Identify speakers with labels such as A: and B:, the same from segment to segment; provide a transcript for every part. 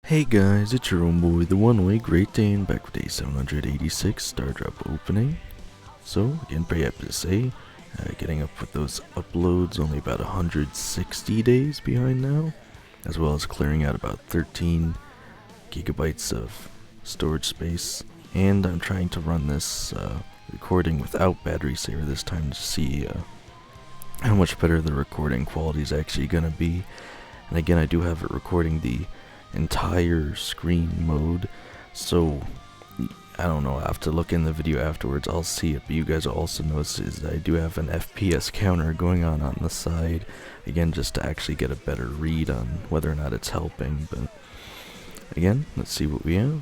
A: Hey guys, it's your own boy, the one-way Great Dane, back with day 786 Star Drop opening. So, again, pretty happy to say, getting up with those uploads, only about 160 days behind now, as well as clearing out about 13 gigabytes of storage space. And I'm trying to run this recording without battery saver this time to see how much better the recording quality is actually going to be. And again, I do have it recording the entire screen mode, so I don't know, I have to look in the video afterwards, I'll see it, but you guys will also notice is that I do have an FPS counter going on the side, again just to actually get a better read on whether or not it's helping. But again, let's see what we have.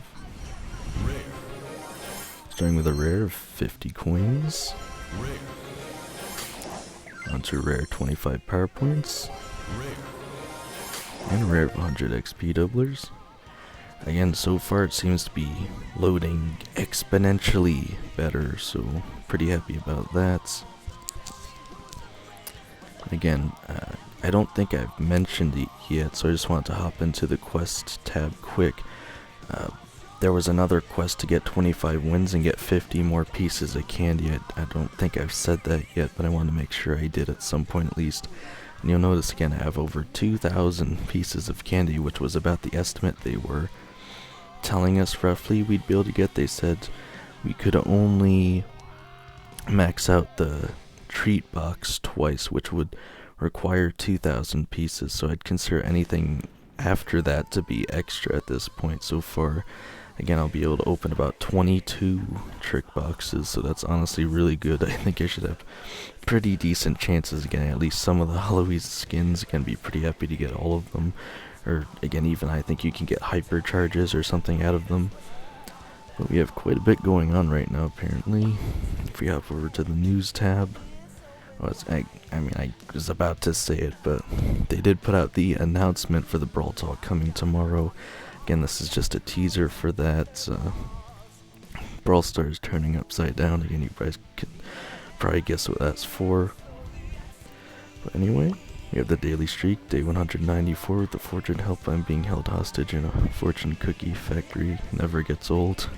A: Starting with a rare of 50 coins, onto a rare 25 power points, and a rare of 100 XP doublers. Again, so far it seems to be loading exponentially better, so pretty happy about that. Again, I don't think I've mentioned it yet, so I just wanted to hop into the quest tab quick. There was another quest to get 25 wins and get 50 more pieces of candy. I don't think I've said that yet, but I wanted to make sure I did at some point at least. And you'll notice again I have over 2,000 pieces of candy, which was about the estimate they were telling us roughly we'd be able to get. They said we could only max out the treat box twice, which would require 2,000 pieces, so I'd consider anything after that to be extra at this point. So far, again, I'll be able to open about 22 trick boxes, so that's honestly really good. I think I should have pretty decent chances again, at least some of the Halloween skins. Again, be pretty happy to get all of them, or again, even I think you can get hypercharges or something out of them. But we have quite a bit going on right now, apparently. If we hop over to the news tab, well, I mean, I was about to say it, but they did put out the announcement for the Brawl Talk coming tomorrow. Again, this is just a teaser for that. Brawl Stars turning upside down. Again, you guys can probably guess what that's for. But anyway, we have the daily streak, day 194, with the fortune helpline being held hostage in a fortune cookie factory. Never gets old.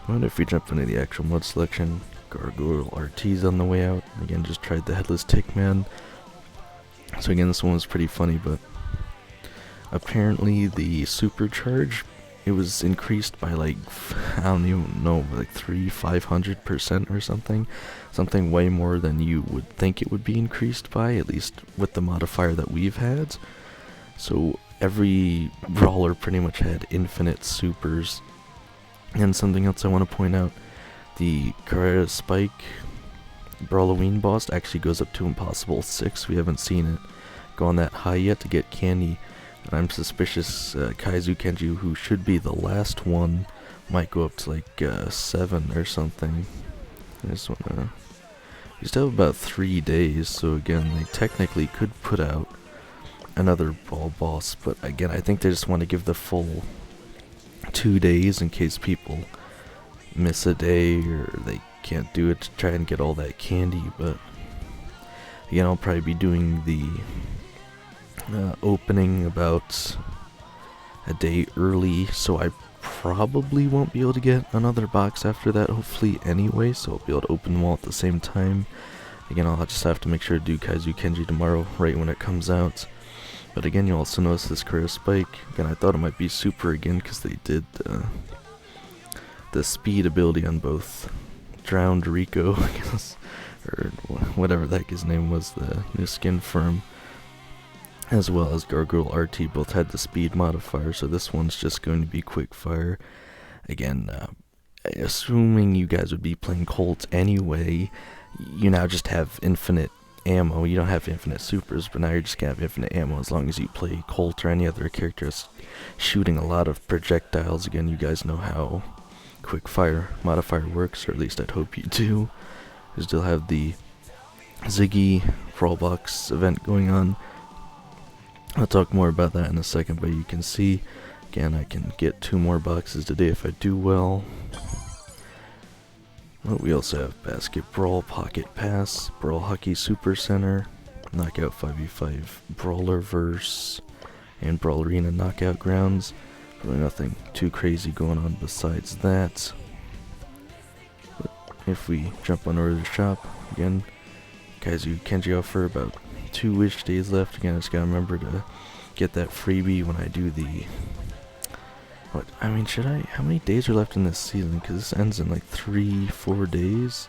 A: But if we jump into the actual mod selection, Gargoyle R-T's on the way out. Again, just tried the headless tick man. So again, this one was pretty funny, but apparently the supercharge, it was increased by like, I don't even know, like 500% or something. Something way more than you would think it would be increased by, at least with the modifier that we've had. So every brawler pretty much had infinite supers. And something else I want to point out, the Carrera Spike Brawl-o-ween boss actually goes up to Impossible 6. We haven't seen it go on that high yet to get candy. And I'm suspicious Kaizu Kenju, who should be the last one, might go up to like 7 or something. I just wanna... We still have about 3 days, so again, they technically could put out another Brawl boss, but again, I think they just want to give the full 2 days in case people miss a day or they can't do it to try and get all that candy. But again, I'll probably be doing the opening about a day early, so I probably won't be able to get another box after that, hopefully anyway, so I'll be able to open them all at the same time. Again, I'll just have to make sure to do Kaizu Kenji tomorrow, right when it comes out. But again, you also notice this career spike. Again, I thought it might be super again, because they did the speed ability on both Drowned Rico, I guess, or whatever the heck his name was, the new skin firm, as well as Gargoyle R-T both had the speed modifier, so this one's just going to be quick fire. Again, assuming you guys would be playing Colt anyway, you now just have infinite ammo. You don't have infinite supers, but now you're just gonna have infinite ammo as long as you play Colt or any other character shooting a lot of projectiles. Again, you guys know how quick fire modifier works, or at least I'd hope you do. We still have the Ziggy Brawl Box event going on. I'll talk more about that in a second, but you can see, again, I can get 2 more boxes today if I do well. Well, we also have Basket Brawl Pocket Pass, Brawl Hockey Super Center, Knockout 5v5 Brawler Verse, and Brawl Arena knockout grounds. Really nothing too crazy going on besides that. But if we jump on over to the shop, again, Kaizu Kenji offer, about 2 wish days left. Again, I just gotta remember to get that freebie when I do the... What? I mean, how many days are left in this season? Because this ends in like 3-4 days.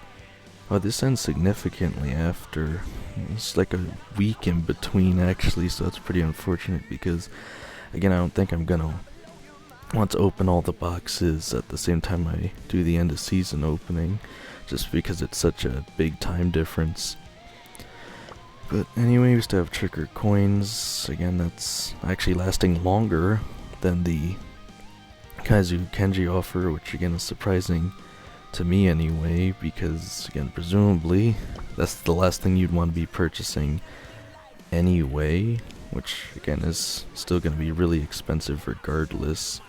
A: Oh, this ends significantly after. It's like a week in between, actually, so that's pretty unfortunate because, again, I don't think I'm gonna want to open all the boxes at the same time I do the end of season opening, just because it's such a big time difference. But anyway, we used to have Tricker Coins. Again, that's actually lasting longer than the Kaizu Kenji offer, which again is surprising to me anyway, because again, presumably that's the last thing you'd want to be purchasing anyway, which again is still going to be really expensive regardless.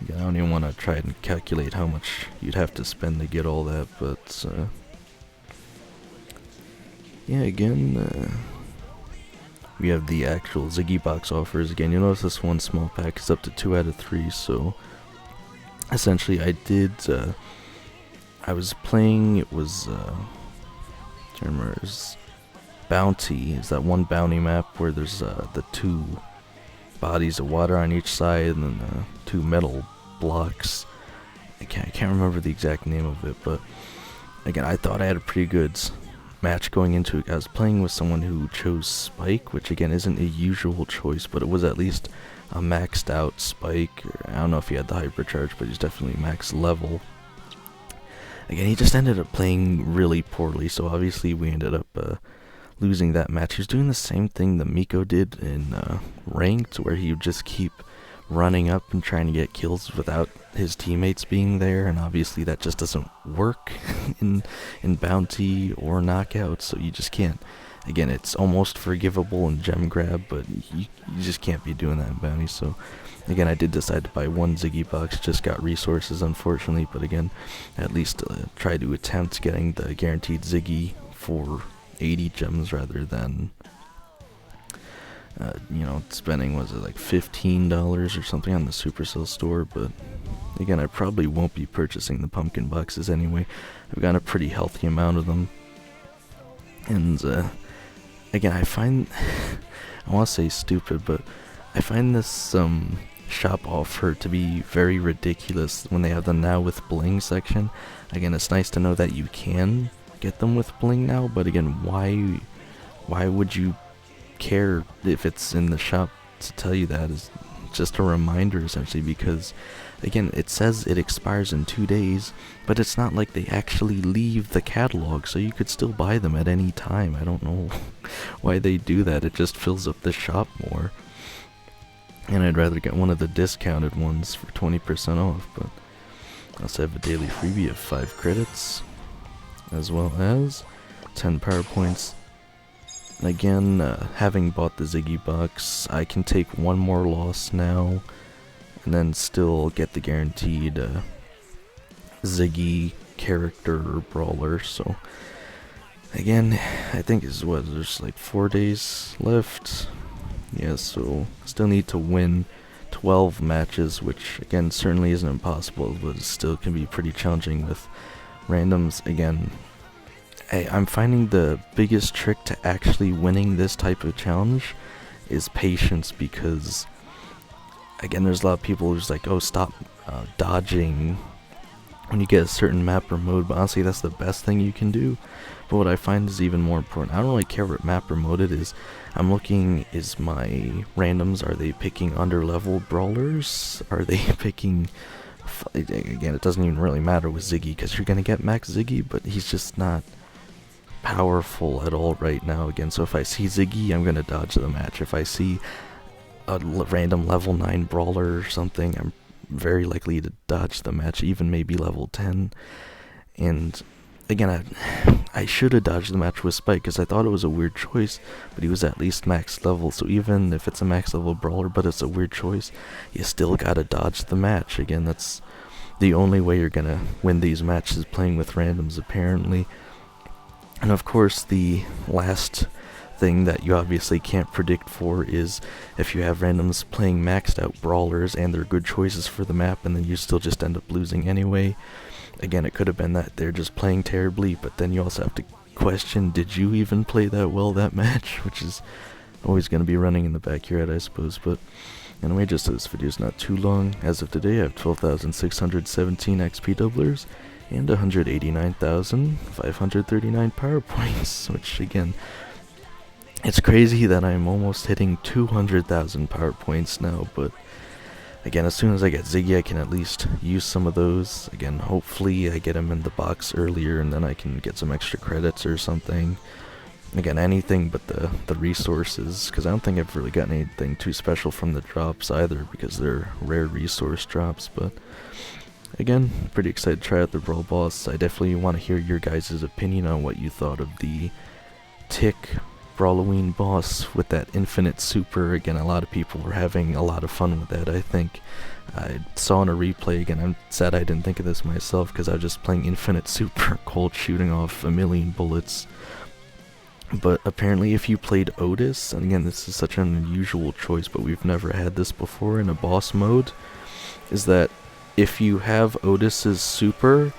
A: Again, I don't even want to try and calculate how much you'd have to spend to get all that, but yeah, again, we have the actual Ziggy box offers. Again, you'll notice this one small pack is up to 2 out of 3, so essentially I was playing, it was, I remember, it was Bounty. Is that one bounty map where there's the 2 bodies of water on each side and then 2 metal blocks. I can't remember the exact name of it, but again, I thought I had a pretty good match going into it. I was playing with someone who chose Spike, which again isn't a usual choice, but it was at least a maxed out Spike. I don't know if he had the hypercharge, but he's definitely max level. Again, he just ended up playing really poorly, so obviously we ended up losing that match. He was doing the same thing that Miko did in ranked, where he would just keep running up and trying to get kills without his teammates being there, and obviously that just doesn't work in bounty or knockout, so you just can't. Again, it's almost forgivable in gem grab, but you just can't be doing that in bounty. So again, I did decide to buy 1 Ziggy box, just got resources unfortunately, but again, at least try to attempt getting the guaranteed Ziggy for 80 gems rather than spending, was it like $15 or something on the Supercell store. But again, I probably won't be purchasing the pumpkin boxes anyway. I've got a pretty healthy amount of them, and again, I find I want to say stupid, but I find this shop offer to be very ridiculous when they have the now with bling section. Again, it's nice to know that you can get them with bling now, but again, why would you care if it's in the shop to tell you that? Is just a reminder essentially, because again, it says it expires in 2 days, but it's not like they actually leave the catalog, so you could still buy them at any time. I don't know why they do that. It just fills up the shop more, and I'd rather get one of the discounted ones for 20% off. But I also have a daily freebie of 5 credits, as well as 10 power points. And again, having bought the Ziggy box, I can take 1 more loss now, and then still get the guaranteed Ziggy character or brawler. So again, I think is what, there's like 4 days left. Yeah, so still need to win 12 matches, which again certainly isn't impossible, but it still can be pretty challenging with randoms. Again, I'm finding the biggest trick to actually winning this type of challenge is patience, because again, there's a lot of people who's like, oh, stop dodging when you get a certain map or mode, but honestly that's the best thing you can do. But what I find is even more important, I don't really care what map or mode it is. I'm looking, is my randoms, are they picking underlevel brawlers? Are they picking, again, it doesn't even really matter with Ziggy, because you're gonna get max Ziggy, but he's just not powerful at all right now. Again, so if I see Ziggy, I'm gonna dodge the match. If I see a random level 9 brawler or something, I'm very likely to dodge the match, even maybe level 10. And again, I should have dodged the match with Spike, because I thought it was a weird choice, but he was at least max level, so even if it's a max level brawler but it's a weird choice, you still gotta dodge the match. Again, that's the only way you're gonna win these matches, playing with randoms apparently. And of course, the last thing that you obviously can't predict for is if you have randoms playing maxed out brawlers and they're good choices for the map and then you still just end up losing anyway. Again, it could have been that they're just playing terribly, but then you also have to question, did you even play that well that match? Which is always going to be running in the back of your head, I suppose. But anyway, just so this video's not too long, as of today I have 12,617 XP doublers and 189,539 power points, which again, it's crazy that I'm almost hitting 200,000 power points now, but again, as soon as I get Ziggy, I can at least use some of those. Again, hopefully I get him in the box earlier and then I can get some extra credits or something. Again, anything but the resources, because I don't think I've really gotten anything too special from the drops either, because they're rare resource drops. But again, pretty excited to try out the Brawl boss. I definitely want to hear your guys' opinion on what you thought of the Tick Brawl-o-ween boss with that infinite super. Again, a lot of people were having a lot of fun with that, I think. I saw in a replay, again, I'm sad I didn't think of this myself, because I was just playing infinite super cold, shooting off a million bullets. But apparently if you played Otis, and again, this is such an unusual choice, but we've never had this before in a boss mode, is that if you have Otis's super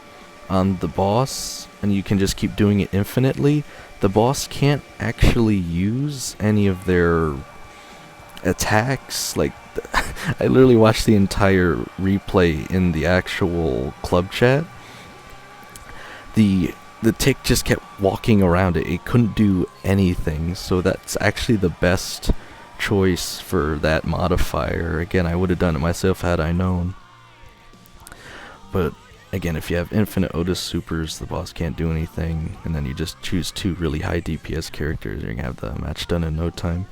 A: on the boss, and you can just keep doing it infinitely, the boss can't actually use any of their attacks. Like, I literally watched the entire replay in the actual club chat. The Tick just kept walking around it. It couldn't do anything, so that's actually the best choice for that modifier. Again, I would have done it myself had I known. But again, if you have infinite Otis supers, the boss can't do anything, and then you just choose two really high DPS characters, you're gonna have the match done in no time.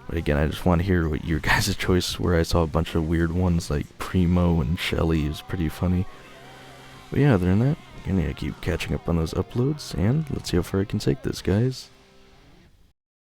A: But again, I just want to hear what your guys' choice were. I saw a bunch of weird ones like Primo and Shelly. It was pretty funny. But yeah, other than that, I'm gonna keep catching up on those uploads, and let's see how far I can take this, guys.